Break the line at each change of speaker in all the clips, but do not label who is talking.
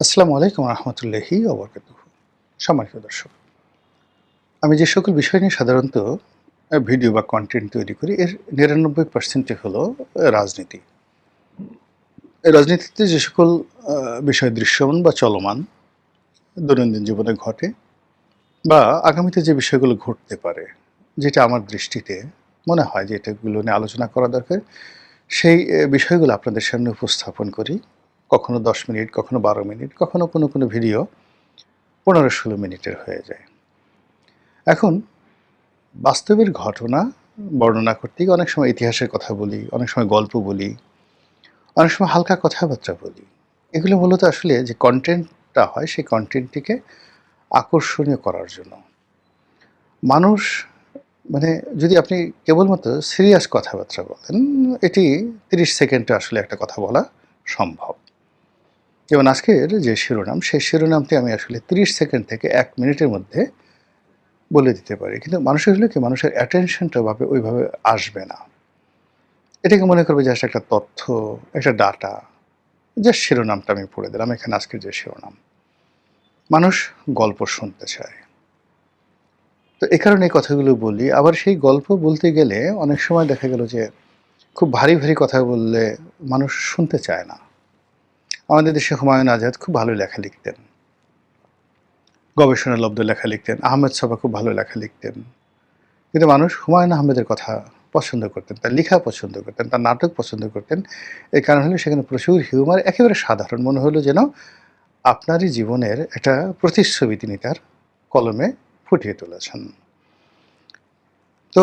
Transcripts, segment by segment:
আসসালামু আলাইকুম রহমতুল্লাহি ওবরকাতুহু। সম্মানিত দর্শক, আমি যে সকল বিষয় নিয়ে সাধারণত ভিডিও বা কন্টেন্ট তৈরি করি এর ৯৯% হলো রাজনীতি। এই রাজনীতিতে যে সকল বিষয় দৃশ্যমান বা চলমান দৈনন্দিন জীবনে ঘটে বা আগামীতে যে বিষয়গুলো ঘটতে পারে, যেটা আমার দৃষ্টিতে মনে হয় যে এটাগুলো নিয়ে আলোচনা করা দরকার, সেই বিষয়গুলো আপনাদের সামনে উপস্থাপন করি। কখনো ১০ মিনিট, কখনো ১২ মিনিট, কখনো কোনো ভিডিও ১৫-১৬ মিনিটের হয়ে যায়। এখন বাস্তবের ঘটনা বর্ণনা করতে গিয়ে অনেক সময় ইতিহাসের কথা বলি, অনেক সময় গল্প বলি, অনেক সময় হালকা কথাবার্তা বলি। এগুলো মূলত আসলে যে কনটেন্টটা হয় সেই কনটেন্টটিকে আকর্ষণীয় করার জন্য। মানুষ মানে যদি আপনি কেবলমাত্র সিরিয়াস কথাবার্তা বলেন, এটি ৩০ সেকেন্ডে আসলে একটা কথা বলা সম্ভব। যেমন আজকের যে শিরোনাম, সেই শিরোনামটি আমি আসলে ৩০ সেকেন্ড থেকে ১ মিনিটের মধ্যে বলে দিতে পারি। কিন্তু মানুষের হলো কি, মানুষের অ্যাটেনশনটা ওইভাবে আসবে না। এটাকে মনে করবে জাস্ট একটা তথ্য, একটা ডাটা। জাস্ট শিরোনামটা আমি পড়ে দিলাম। এখানে আজকের যে শিরোনাম। মানুষ গল্প শুনতে চায়। তো এ কারণে এই কথাগুলো বলি। আবার সেই গল্প বলতে গেলে অনেক সময় দেখা গেল যে খুব ভারী কথা বললে মানুষ শুনতে চায় না। আমাদের দেশে হুমায়ুন আজাদ খুব ভালো লেখা লিখতেন। গবেষণালব্ধ লেখা লিখতেন। আহমেদ ছফা খুব ভালো লেখা লিখতেন। কিন্তু মানুষ হুমায়ুন আহমেদের কথা পছন্দ করতেন, তার লেখা পছন্দ করতেন, তার নাটক পছন্দ করতেন। এর কারণ হলো সেখানে প্রচুর হিউমার, একেবারে সাধারণ মনে হলো যেন আপনারই জীবনের একটা প্রতিচ্ছবি তিনি তার কলমে ফুটিয়ে তুলেছেন। তো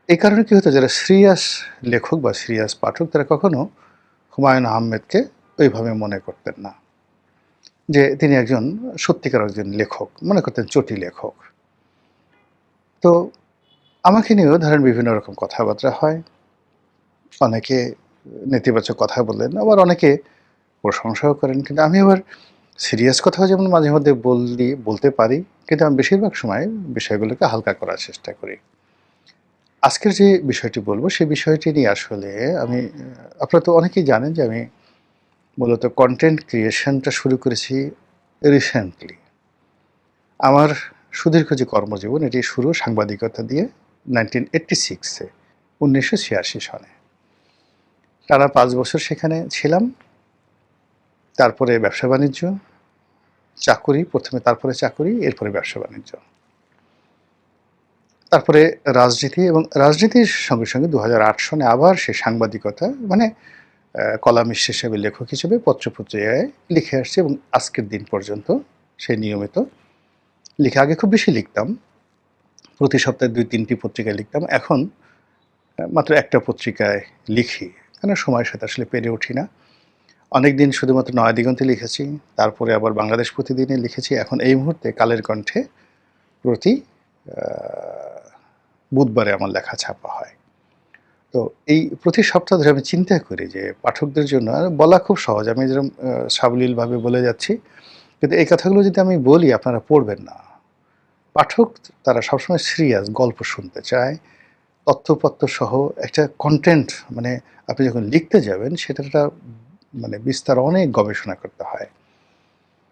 এই কারণে কি হতো, যারা সিরিয়াস লেখক বা সিরিয়াস পাঠক তারা কখনো হুমায়ুন আহমেদকে ওইভাবে মনে করতেন না যে তিনি একজন সত্যিকার একজন লেখক, মনে করতেন চটি লেখক। তো আমাকে নিয়েও ধরেন বিভিন্ন রকম কথাবার্তা হয়। অনেকে নেতিবাচক কথা বলেন, আবার অনেকে প্রশংসাও করেন। কিন্তু আমি আবার সিরিয়াস কথাও যেমন মাঝে মধ্যে বলতে পারি, কিন্তু আমি বেশিরভাগ সময় বিষয়গুলোকে হালকা করার চেষ্টা করি। আজকের যে বিষয়টি বলবো সেই বিষয়টি নিয়ে আসলে আমি আপনারা তো অনেকেই জানেন যে আমি মূলত কন্টেন্ট ক্রিয়েশনটা শুরু করেছি রিসেন্টলি। আমার সুদীর্ঘ যে কর্মজীবন এটি শুরু সাংবাদিকতা দিয়ে 1986-এ, ১৯৮৬ সনে। টানা ৫ বছর সেখানে ছিলাম। তারপরে ব্যবসা-বাণিজ্য, চাকুরি, প্রথমে তারপরে চাকুরি, এরপরে ব্যবসা-বাণিজ্য। তারপরে রাজনীতি, এবং রাজনীতির সঙ্গে ২০০৮ সনে আবার সে সাংবাদিকতা, মানে কলামিস্ট হিসেবে, লেখক হিসেবে পত্র-পত্রিকায় লিখে আসছি এবং আজকের দিন পর্যন্ত সেই নিয়মিত লিখে। আগে খুব বেশি লিখতাম। প্রতি সপ্তাহে ২-৩টি পত্রিকায় লিখতাম। এখন মাত্র একটা পত্রিকায় লিখি। কেন সময়ের সাথে আসলে পেরে উঠি না। অনেকদিন শুধুমাত্র নয়াদিগন্তে লিখেছি, তারপরে আবার বাংলাদেশ প্রতিদিনে লিখেছি। এখন এই মুহূর্তে কালের কণ্ঠে প্রতি বুধবারে আমার লেখা ছাপা হয়। তো এই প্রতি সপ্তাহ ধরে আমি চিন্তা করি যে পাঠকদের জন্য, আর বলা খুব সহজ, আমি যেরকম সাবলীলভাবে বলে যাচ্ছি, কিন্তু এই কথাগুলো যদি আমি বলি আপনারা পড়বেন না। পাঠক তারা সবসময় সিরিয়াস গল্প শুনতে চায়, তথ্যপত্র সহ একটা কন্টেন্ট, মানে আপনি যখন লিখতে যাবেন সেটার একটা মানে বিস্তার অনেক গবেষণা করতে হয়।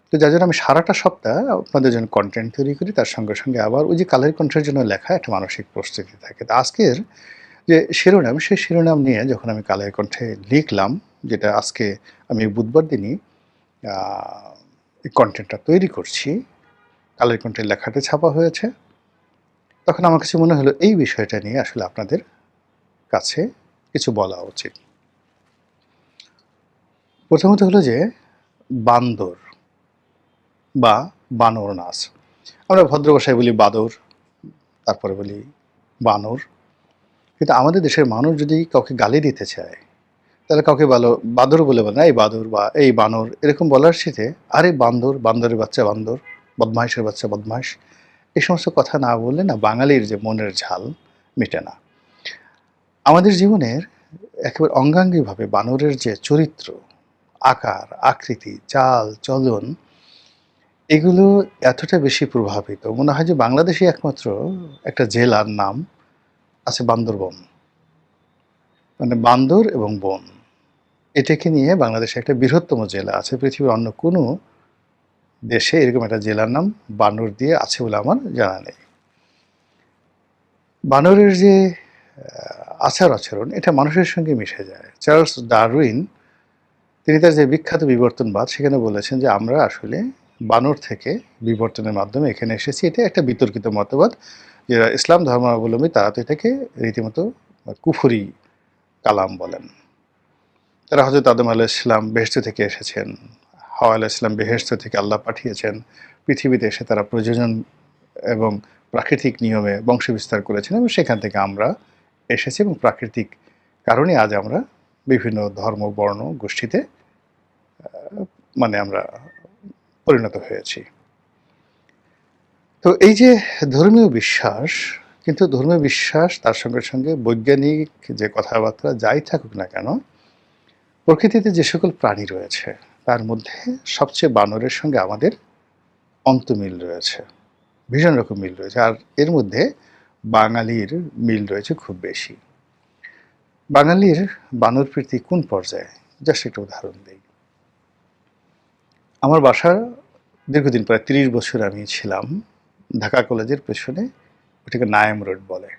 তো যার জন্য আমি সারাটা সপ্তাহ আপনাদের জন্য কন্টেন্ট তৈরি করি, তার সঙ্গে আবার ওই যে কালের কণ্ঠের জন্য লেখা একটা মানসিক প্রস্তুতি থাকে। তো আজকের যে শিরোনাম, সেই শিরোনাম নিয়ে যখন আমি কালের কণ্ঠে লিখলাম, যেটা আজকে আমি বুধবার দিনই এই কন্টেন্টটা তৈরি করছি, কালের কণ্ঠের লেখাটা ছাপা হয়েছে, তখন আমার কাছে মনে হলো এই বিষয়টা নিয়ে আসলে আপনাদের কাছে কিছু বলা উচিত। প্রথমত হলো যে বান্দর বা বানর নাচ। আমরা ভদ্র ভাষায় বলি বাদর, তারপরে বলি বানর। কিন্তু আমাদের দেশের মানুষ যদি কাউকে গালি দিতে চায়, তাহলে কাউকে বাদর বলে না, এই বাদর বা এই বানর এরকম বলার সাথে, আরে বান্দর, বান্দরের বাচ্চা বান্দর, বদমাইশের বাচ্চা বদমাইশ, এই সমস্ত কথা না বললে না বাঙালির যে মনের ঝাল মেটে না। আমাদের জীবনের একেবারে অঙ্গাঙ্গিভাবে বানরের যে চরিত্র, আকার, আকৃতি, চাল, চলন, এগুলো এতটা বেশি প্রভাবিত, মনে হয় যে বাংলাদেশে একমাত্র একটা জেলার নাম আছে বান্দরবন। মানে বান্দর এবং বন, এটাকে নিয়ে বাংলাদেশে একটা বৃহত্তম জেলা আছে। পৃথিবীর অন্য কোনো দেশে এরকম একটা জেলার নাম বানর দিয়ে আছে বলে আমার জানা নেই। বানরের যে আচার আচরণ এটা মানুষের সঙ্গে মিশে যায়। চার্লস ডারউইন তিনি তার যে বিখ্যাত বিবর্তনবাদ সেখানে বলেছেন যে আমরা আসলে বানর থেকে বিবর্তনের মাধ্যমে এখানে এসেছি। এটা একটা বিতর্কিত মতবাদ। যারা ইসলাম ধর্মাবলম্বী তারা তো এটাকে রীতিমতো কুফরি কালাম বলেন। তারা হযরত আদম আলাইহিস সালাম বেহেশত থেকে এসেছেন, হাওয়া আলাইহিস সালাম বেহেশত থেকে আল্লাহ পাঠিয়েছেন, পৃথিবীতে এসে তারা প্রজনন এবং প্রাকৃতিক নিয়মে বংশবিস্তার করেছেন এবং সেখান থেকে আমরা এসেছি এবং প্রাকৃতিক কারণে আজ আমরা বিভিন্ন ধর্ম বর্ণ গোষ্ঠীতে মানে আমরা পরিণত হয়েছি। তো এই যে ধর্মীয় বিশ্বাস, কিন্তু ধর্মীয় বিশ্বাস তার সঙ্গে সঙ্গে বৈজ্ঞানিক যে কথাবার্তা যাই থাকুক না কেন, প্রকৃতিতে যে সকল প্রাণী রয়েছে তার মধ্যে সবচেয়ে বানরের সঙ্গে আমাদের অন্তমিল রয়েছে, ভীষণ রকম মিল রয়েছে। আর এর মধ্যে বাঙালির মিল রয়েছে খুব বেশি। বাঙালির বানর প্রীতি কোন পর্যায়ে, জাস্ট একটা উদাহরণ দিই। আমার বাসা দীর্ঘদিন প্রায় ৩০ বছর আমি ছিলাম ঢাকা কলেজের পেছনে, ওটাকে নায়াম রোড বলে।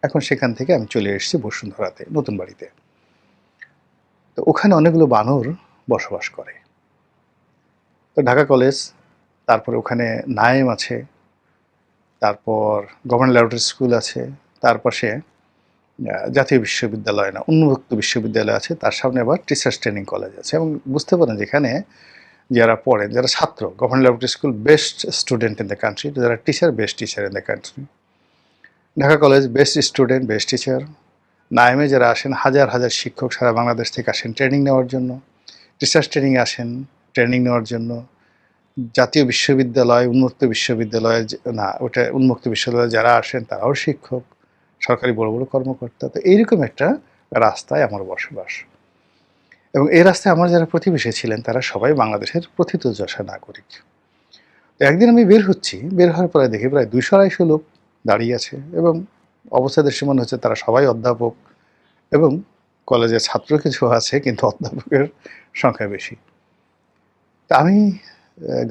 এখন সেখান থেকে আমি চলে এসেছি বসুন্ধরাতে, নতুন বাড়িতে। তো ওখানে অনেকগুলো বানর বসবাস করে। তো ঢাকা কলেজ, তারপরে ওখানে নায়েম আছে, তারপর গভর্নমেন্ট ল্যাবরেটরি স্কুল আছে, তার পাশে জাতীয় বিশ্ববিদ্যালয় না উন্মুক্ত বিশ্ববিদ্যালয় আছে, তার সামনে আবার টিচার্স ট্রেনিং কলেজ আছে। এবং বুঝতে পারেন যেখানে যারা পড়েন, যারা ছাত্র, government laboratory school best student in the country, যারা teacher best teacher in the country. Dhaka college best student best teacher. নাইমে যারা আসেন হাজার হাজার শিক্ষক সারা বাংলাদেশ থেকে আসেন ট্রেনিং নেওয়ার জন্য, টিচার্স ট্রেনিং আসেন ট্রেনিং নেওয়ার জন্য। জাতীয় বিশ্ববিদ্যালয় উন্মুক্ত বিশ্ববিদ্যালয় না, ওটা উন্মুক্ত বিশ্ববিদ্যালয়ে যারা আসেন তারাও শিক্ষক, সরকারি বড় বড় কর্মকর্তা। তো এইরকম একটা রাস্তায় আমার বসবাস। এবং এই রাস্তায় আমার যারা প্রতিবেশী ছিলেন তারা সবাই বাংলাদেশের প্রথিতযশা নাগরিক। তো একদিন আমি বের হচ্ছি, বের হওয়ার পরে দেখি প্রায় ২০০-২৫০ লোক দাঁড়িয়ে আছে এবং অবস্থা দৃশ্যে মনে হচ্ছে তারা সবাই অধ্যাপক এবং কলেজের ছাত্র কিছু আছে, কিন্তু অধ্যাপকের সংখ্যা বেশি। তা আমি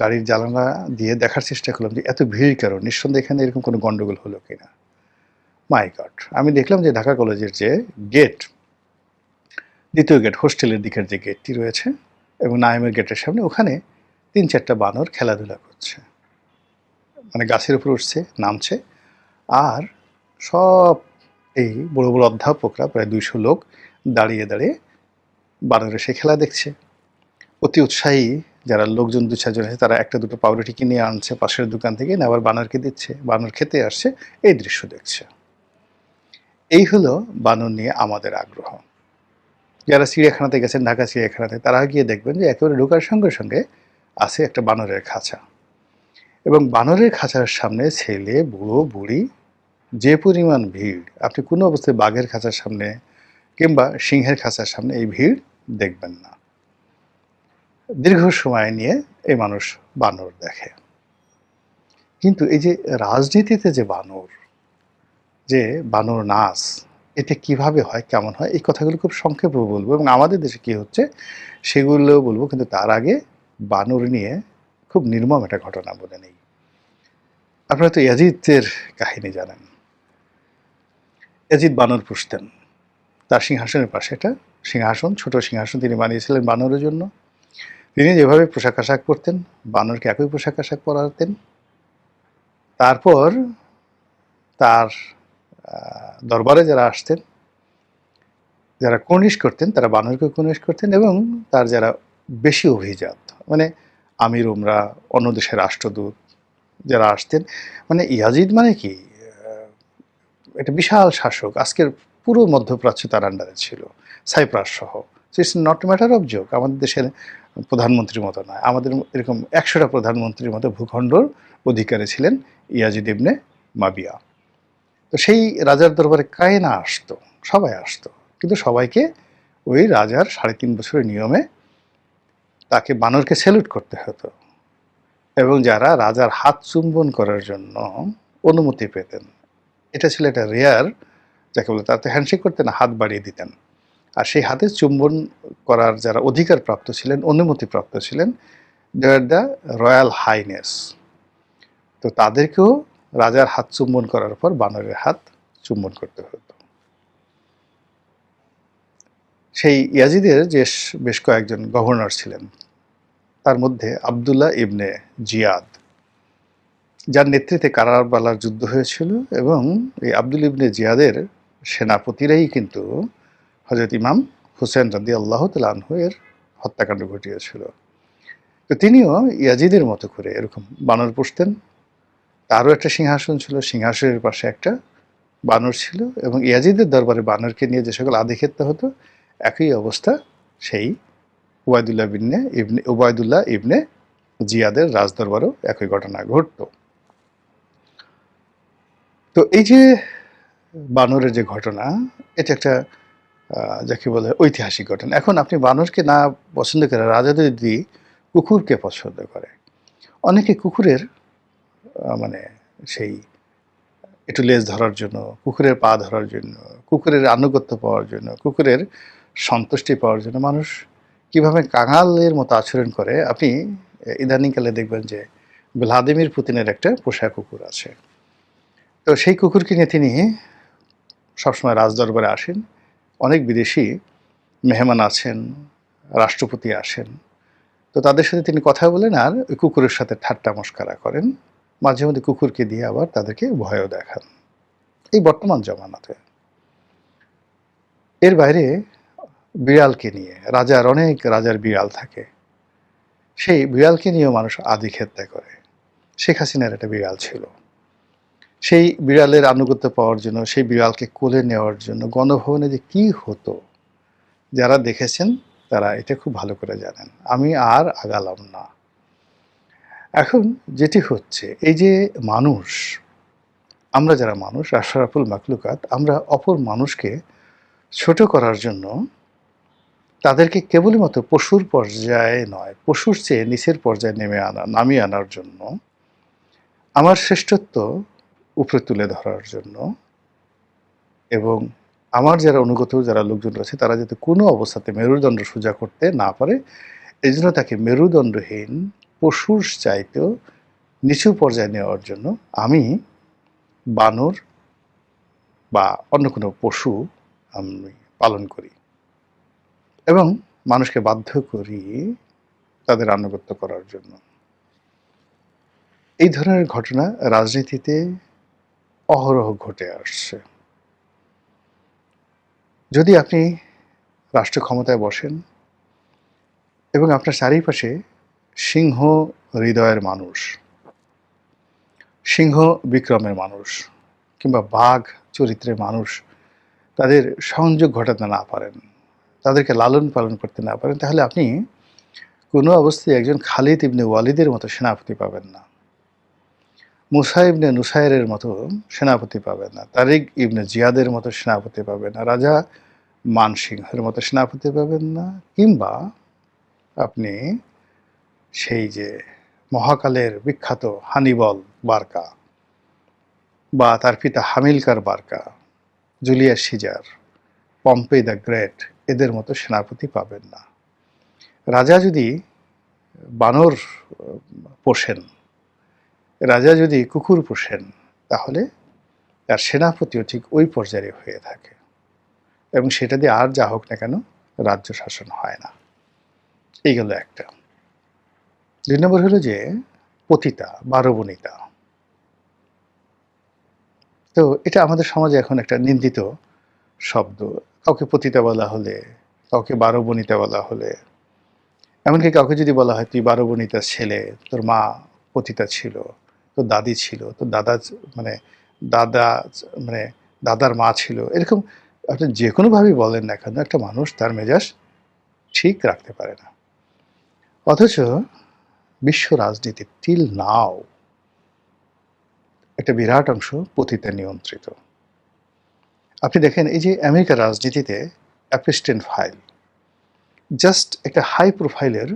গাড়ির জানালা দিয়ে দেখার চেষ্টা করলাম যে এত ভিড় কেন, নিঃসন্দেহে এখানে এরকম কোনো গন্ডগোল হলো কিনা। মাই গড! আমি দেখলাম যে ঢাকা কলেজের যে গেট, দ্বিতীয় গেট, হোস্টেলের দিকের যে গেটটি রয়েছে এবং নাইমের গেটের সামনে, ওখানে ৩-৪টা বানর খেলাধুলা করছে। মানে গাছের উপর উঠছে, নামছে। আর সব এই বড় বড় অধ্যাপকরা প্রায় ২০০ লোক দাঁড়িয়ে দাঁড়িয়ে বানরের সে খেলা দেখছে। অতি উৎসাহী যারা লোকজন ২-৪ জন আছে তারা একটা দুটো পাউরুটি কিনে আনছে পাশের দোকান থেকে, না আবার বানরকে দিচ্ছে, বানর খেতে আসছে, এই দৃশ্য দেখছে। এই হলো বানর নিয়ে আমাদের আগ্রহ। যারা চিড়িয়াখানাতে গেছেন, ঢাকা চিড়িয়াখানাতে, তারা গিয়ে দেখবেন যে একেবারে ঢোকার সঙ্গে সঙ্গে আছে একটা বানরের খাঁচা। এবং বানরের খাঁচার সামনে ছেলে, বুড়ো, বুড়ি, যে পরিমাণ ভিড়, আপনি কোনো অবস্থায় বাঘের খাঁচার সামনে কিংবা সিংহের খাঁচার সামনে এই ভিড় দেখবেন না। দীর্ঘ সময় নিয়ে এই মানুষ বানর দেখে। কিন্তু এই যে রাজনীতিতে যে বানর, যে বানর নাচ, এটা কিভাবে হয়, কেমন হয়, এই কথাগুলো খুব সংক্ষেপে বলবো এবং আমাদের দেশে কি হচ্ছে সেগুলো বলবো। কিন্তু তার আগে বানর নিয়ে খুব নির্মম একটা ঘটনা বলে নেই। আপনারা তো ইয়াজিদের কাহিনী জানেন। ইয়াজিদ বানর পুষতেন। তার সিংহাসনের পাশে একটা সিংহাসন, ছোট সিংহাসন তিনি বানিয়েছিলেন বানরের জন্য। তিনি যেভাবে পোশাক আশাক পরতেন, বানরকে একই পোশাক আশাক পরাতেন। তারপর তার দরবারে যারা আসতেন, যারা কুর্নিশ করতেন, তারা বানরকে কুর্নিশ করতেন। এবং তার যারা বেশি অভিজাত, মানে আমির উমরা, অন্য দেশের রাষ্ট্রদূত যারা আসতেন, মানে ইয়াজিদ মানে কি একটা বিশাল শাসক। আজকের পুরো মধ্যপ্রাচ্য তার আন্ডারে ছিল, সাইপ্রাস সহ। It's not matter of joke. আমাদের দেশের প্রধানমন্ত্রীর মতো নয়, আমাদের এরকম ১০০টা প্রধানমন্ত্রীর মতো ভূখণ্ডর অধিকারী ছিলেন ইয়াজিদ ইবনে মাবিয়া। তো সেই রাজার দরবারে কায় না আসতো, সবাই আসতো, কিন্তু সবাইকে ওই রাজার ৩.৫ বছরের নিয়মে তাকে বানরকে স্যালুট করতে হতো। এবং যারা রাজার হাত চুম্বন করার জন্য অনুমতি পেতেন, এটা ছিল একটা রেয়ার, যাকে বলে, তাতে হ্যান্ডশেক করতেন না, হাত বাড়িয়ে দিতেন। আর সেই হাতে চুম্বন করার যারা অধিকার প্রাপ্ত ছিলেন, অনুমতি প্রাপ্ত ছিলেন, দে আর দ্য রয়্যাল হাইনেস। তো তাদেরকেও রাজার হাত চুম্বন করার পর বানরের হাত চুম্বন করতে হতো। সেই ইয়াজিদের যে বেশ কয়েকজন গভর্নর ছিলেন, তার মধ্যে আবদুল্লাহ ইবনে জিয়াদ, যার নেতৃত্বে কারাবালার যুদ্ধ হয়েছিল, এবং এই আবদুল ইবনে জিয়াদের সেনাপতিরাই কিন্তু হযরত ইমাম হুসেন রাদিয়াল্লাহু তাআলা আনহু এর হত্যাকাণ্ড ঘটিয়েছিল। তো তিনিও ইয়াজিদের মতো করে এরকম বানর পুষতেন। তারও একটা সিংহাসন ছিল, সিংহাসনের পাশে একটা বানর ছিল, এবং ইয়াজিদের দরবারে বানরকে নিয়ে যে সকল আধিক্ষেত্য হতো, একই অবস্থা সেই উবায়দুল্লাহ ইবনে জিয়াদের রাজদরবারও একই ঘটনা ঘটত। তো এই যে বানরের যে ঘটনা, এটা একটা যাকে বলে ঐতিহাসিক ঘটনা। এখন আপনি বানরকে না পছন্দ করে রাজা যদি কুকুরকে পছন্দ করে, অনেকে কুকুরের মানে সেই একটু লেজ ধরার জন্য, কুকুরের পা ধরার জন্য, কুকুরের আনুগত্য পাওয়ার জন্য, কুকুরের সন্তুষ্টি পাওয়ার জন্য মানুষ কিভাবে কাঙালের মতো আচরণ করে। আপনি ইদানিংকালে দেখবেন যে ভ্লাদিমির পুতিনের একটা পোষা কুকুর আছে। তো সেই কুকুরকে নিয়ে তিনি সবসময় রাজদরবারে আসেন। অনেক বিদেশি মেহমান আছেন, রাষ্ট্রপতি আসেন। তো তাদের সাথে তিনি কথা বলেন আর ওই কুকুরের সাথে ঠাট্টা মশকরা করেন। মাঝে মধ্যে কুকুরকে দিয়ে আবার তাদেরকে ভয়ও দেখান, এই বর্তমান জমানাতে। এর বাইরে বিড়ালকে নিয়ে, অনেক রাজার বিড়াল থাকে, সেই বিড়ালকে নিয়েও মানুষ আধিক্ষেত্তা করে। শেখ হাসিনার একটা বিড়াল ছিল, সেই বিড়ালের আনুগত্য পাওয়ার জন্য, সেই বিড়ালকে কোলে নেওয়ার জন্য গণভবনে যে কি হতো, যারা দেখেছেন তারা এটা খুব ভালো করে জানেন। আমি আর আগালাম না। এখন যেটি হচ্ছে, এই যে মানুষ, আমরা যারা মানুষ, আশরাফুল মাখলুকাত, আমরা অপর মানুষকে ছোট করার জন্য তাদেরকে কেবলই মাত্র পশুর পর্যায়ে নয়, পশুর চেয়ে নিচের পর্যায়ে নামিয়ে আনার জন্য, আমার শ্রেষ্ঠত্ব উপরে তুলে ধরার জন্য, এবং আমার যারা অনুগত যারা লোকজন রয়েছে তারা যাতে কোনো অবস্থাতে মেরুদণ্ড সোজা করতে না পারে, এই জন্য তাকে মেরুদণ্ডহীন, পশুর চাইতেও নিচু পর্যায়ে নেওয়ার জন্য আমি বানর বা অন্য কোনো পশু আমি পালন করি, এবং মানুষকে বাধ্য করি তাদের আনুগত্য করার জন্য। এই ধরনের ঘটনা রাজনীতিতে অহরহ ঘটে আসছে। যদি আপনি রাষ্ট্র ক্ষমতায় বসেন এবং আপনার চারিপাশে সিংহ হৃদয়ের মানুষ, সিংহ বিক্রমের মানুষ, কিংবা বাঘ চরিত্রের মানুষ তাদের সংযোগ ঘটাতে না পারেন, তাদেরকে লালন পালন করতে না পারেন, তাহলে আপনি কোনো অবস্থায় একজন খালিদ ইবনে ওয়ালিদের মতো সেনাপতি পাবেন না, মুসা ইবনে নুসাইরের মতো সেনাপতি পাবেন না, তারিক ইবনে জিয়াদের মতো সেনাপতি পাবেন না, রাজা মানসিংহের মতো সেনাপতি পাবেন না, কিংবা আপনি সেই যে মহাকালের বিখ্যাত হানিবল বার্কা বা তার পিতা Hamilcar Barca, Julius Caesar, Pompey the Great, এদের মতো সেনাপতি পাবেন না। রাজা যদি বানর পোষেন, রাজা যদি কুকুর পোষেন, তাহলে তার সেনাপতিও ঠিক ওই পর্যায়ে হয়ে থাকে, এবং সেটা দিয়ে আর যা হোক না কেন রাজ্য শাসন হয় না। এই গেল একটা। ২ নম্বর হলো যে পতিতা, বারবনিতা। তো এটা আমাদের সমাজে এখন একটা নিন্দিত শব্দ। কাউকে পতিতা বলা হলে, কাউকে বারবনিতা বলা হলে, এমনকি কাউকে যদি বলা হয় তুই বারবনিতার ছেলে, তোর মা পতিতা ছিল, তোর দাদি ছিল, তোর দাদা মানে দাদা মানে দাদার মা ছিল, এরকম আপনি যে কোনোভাবেই বলেন না কেন, একটা মানুষ তার মেজাজ ঠিক রাখতে পারে না। অথচ বিশ্ব রাজনীতি টিল নাও একটা বিরাট অংশ পতিতা নিয়ন্ত্রিত। আপনি দেখেন এই যে আমেরিকার রাজনীতিতে অ্যাপস্টেন ফাইল জাস্ট একটা হাই প্রোফাইলের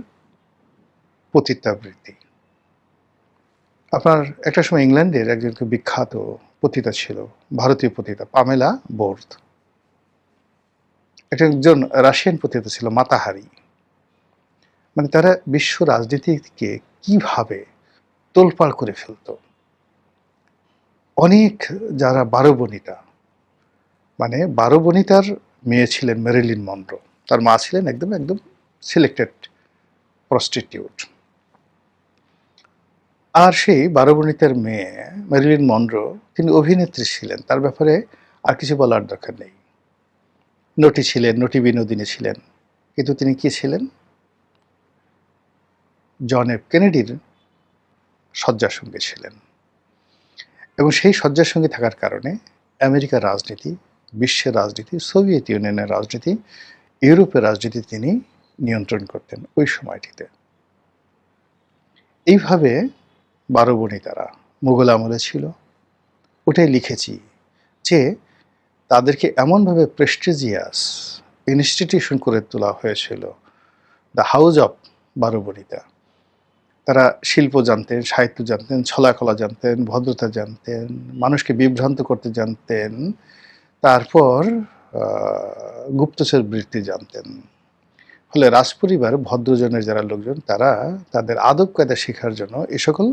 পতিতাবৃত্তি। আপনার একটা সময় ইংল্যান্ডের একজন বিখ্যাত পতিতা ছিল, ভারতীয় পতিতা, পামেলা বোর্থ। একজন রাশিয়ান পতিতা ছিল, মাতাহারি। মানে তারা বিশ্ব রাজনীতিকে কিভাবে তোলপাড় করে ফেলত। অনেক যারা 12 বনিতা, মানে 12 বনিতার মেয়ে ছিলেন মেরিলিন মনরো। তার মা ছিলেন একদম একদম সিলেক্টেড প্রস্টিটিউট। আর সেই 12 বনিতার মেয়ে মেরিলিন মনরো তিনি অভিনেত্রী ছিলেন, তার ব্যাপারে আর কিছু বলার দরকার নেই। নটি ছিলেন, নটি বিনোদিনী ছিলেন, কিন্তু তিনি কি ছিলেন? জন এফ কেনেডির শয্যাসঙ্গী ছিলেন। এবং সেই শয্যাসঙ্গী থাকার কারণে আমেরিকার রাজনীতি, বিশ্বের রাজনীতি, সোভিয়েত ইউনিয়নের রাজনীতি, ইউরোপের রাজনীতি তিনি নিয়ন্ত্রণ করতেন ওই সময়টিতে। এইভাবে 12 বনিতারা মুঘল আমলে ছিল। ওটাই লিখেছি যে তাদেরকে এমনভাবে প্রেস্টিজিয়াস ইনস্টিটিউশন করে তোলা হয়েছিল, দ্য হাউস অফ 12 বনিতা। তারা শিল্প জানতেন, সাহিত্য জানতেন, ছলাকলা জানতেন, ভদ্রতা জানতেন, মানুষকে বিভ্রান্ত করতে জানতেন, তারপর গুপ্তচর বৃত্তি জানতেন। ফলে রাজপরিবার, ভদ্রজনের যারা লোকজন, তারা তাদের আদব কায়দা শেখার জন্য এ সকল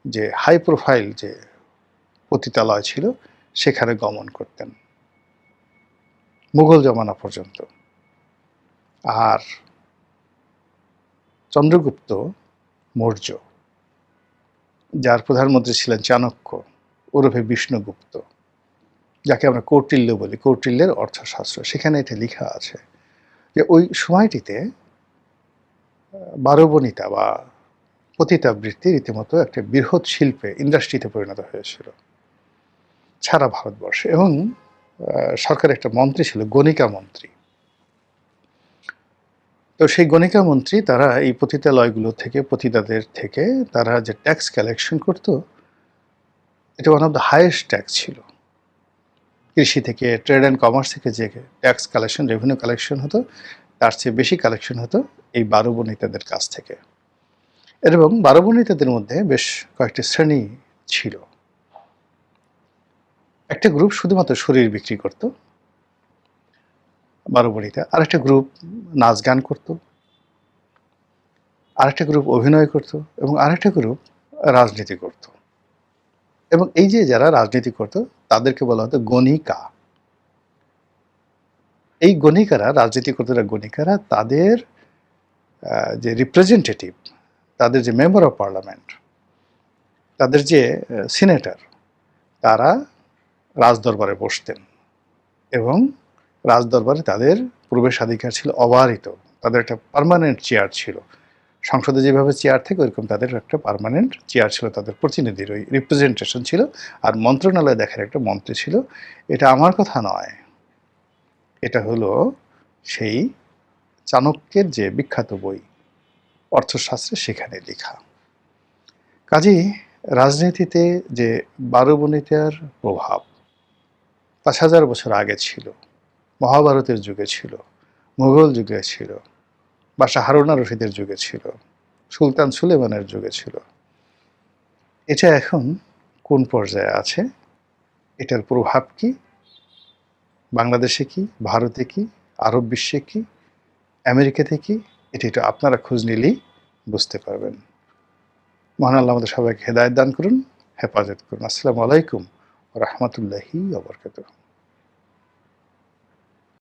যে হাই প্রোফাইল যে পতিতালয় ছিল সেখানে গমন করতেন মুঘল জমানা পর্যন্ত। আর চন্দ্রগুপ্ত মৌর্য, যার প্রধানমন্ত্রী ছিলেন চাণক্য ওরফে বিষ্ণুগুপ্ত, যাকে আমরা কৌটিল্য বলি, কৌটিল্যের অর্থশাস্ত্র, সেখানে এটা লেখা আছে যে ওই সময়টিতে 12 বনিতা বা পতিতাবৃত্তি রীতিমতো একটা বৃহৎ শিল্পে, ইন্ডাস্ট্রিতে পরিণত হয়েছিল সারা ভারতবর্ষে। এবং সরকারের একটা মন্ত্রী ছিল, গণিকা মন্ত্রী। তো সেই গণিকা মন্ত্রী তারা এই পতিতালয়গুলো থেকে, পতিতাদের থেকে তারা যে ট্যাক্স কালেকশন করত, এটা one of the highest tax ছিল। কৃষি থেকে, ট্রেড অ্যান্ড কমার্স থেকে যে ট্যাক্স কালেকশন, রেভিনিউ কালেকশন হতো, তার চেয়ে বেশি কালেকশন হতো এই 12 বনিতাদের কাছ থেকে। এবং 12 বনিতাদের মধ্যে বেশ কয়েকটি শ্রেণী ছিল। একটা গ্রুপ শুধুমাত্র শরীর বিক্রি করত, 12 বনিতা। আরেকটা গ্রুপ নাচ গান করত, আরেকটা গ্রুপ অভিনয় করত, এবং আরেকটা গ্রুপ রাজনীতি করত। এবং এই যে যারা রাজনীতি করত তাদেরকে বলা হতো গণিকা। এই গণিকারা, রাজনীতি করতে গণিকারা, তাদের যে রিপ্রেজেন্টেটিভ, তাদের যে মেম্বার অফ পার্লামেন্ট, তাদের যে সিনেটর, তারা রাজদরবারে বসতেন এবং রাজদরবারে তাদের প্রবেশাধিকার ছিল অবারিত। তাদের একটা পার্মানেন্ট চেয়ার ছিল। সংসদে যেভাবে চেয়ার থাকে ওইরকম তাদের একটা পার্মানেন্ট চেয়ার ছিল, তাদের প্রতিনিধির ওই রিপ্রেজেন্টেশন ছিল। আর মন্ত্রণালয় দেখার একটা মন্ত্রী ছিল। এটা আমার কথা নয়, এটা হলো সেই চাণক্যের যে বিখ্যাত বই অর্থশাস্ত্রে, সেখানে লেখা। কাজেই রাজনীতিতে যে 12 বনিতার প্রভাব 5000 বছর আগে ছিল, মহাভারতের যুগে ছিল, মুঘল যুগে ছিল, বাদশাহ হারুন আর রশিদের যুগে ছিল, সুলতান সুলেমানের যুগে ছিল। এটা এখন কোন পর্যায়ে আছে, এটার প্রভাব কি বাংলাদেশে, কি ভারতে, কি আরব বিশ্বে, কি আমেরিকাতে, কি এটা আপনারা খোঁজ নিলেই বুঝতে পারবেন। মহান আল্লাহ আমাদের সবাইকে হেদায়েত দান করুন, হেফাজত করুন। আসসালামু আলাইকুম ওয়া রাহমাতুল্লাহি ওয়া বারাকাতুহু।